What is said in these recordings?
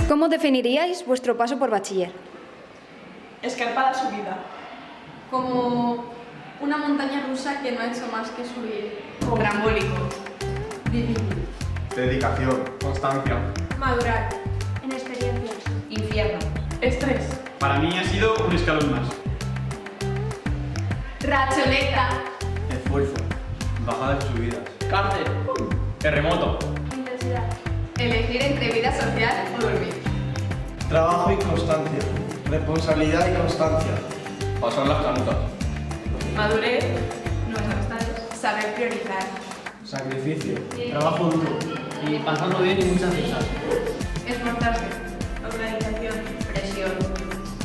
¿Cómo definiríais vuestro paso por bachiller? Escarpada subida. Como una montaña rusa que no ha hecho más que subir. Trambólico. Difícil. Dedicación. Constancia. Madurar. Inexperiencias. Infierno. Estrés. Para mí ha sido un escalón más. Racholeta. Esfuerzo. Bajadas y subidas. Cárcel. Terremoto. Intensidad. Elegir entre vida social o dormir. Trabajo y constancia. Responsabilidad y constancia. Pasar las canutas. Madurez. Nuestros estados. Saber priorizar. Sacrificio. Trabajo duro y pasarlo bien y muchas risas. Esforzarse. Organización. Presión.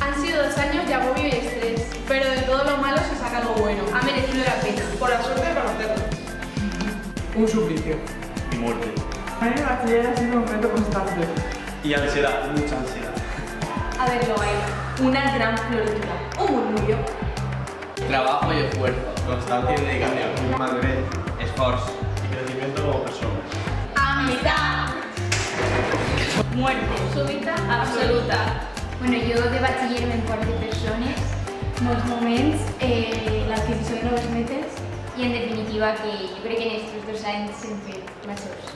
Han sido 2 años de agobio y estrés, pero de todo lo malo se saca algo bueno. Ha merecido la pena. Por la suerte de conocernos. Un suplicio. Y muerte. Para mí el bachiller ha sido un reto constante. Y ansiedad, mucha ansiedad. Haberlo bailado. Una gran floritura. Un murmullo. Trabajo y esfuerzo. Constancia y dedicación. Madurez. Esfuerzo. Y crecimiento como persona. Amistad. Muerte. Súbita. Absoluta. Bueno, jo de batxiller m'he quart de persones, molts moments, l'adquisició de noves metes i en definitiva que jo crec que en aquests 2 anys hem fet majors.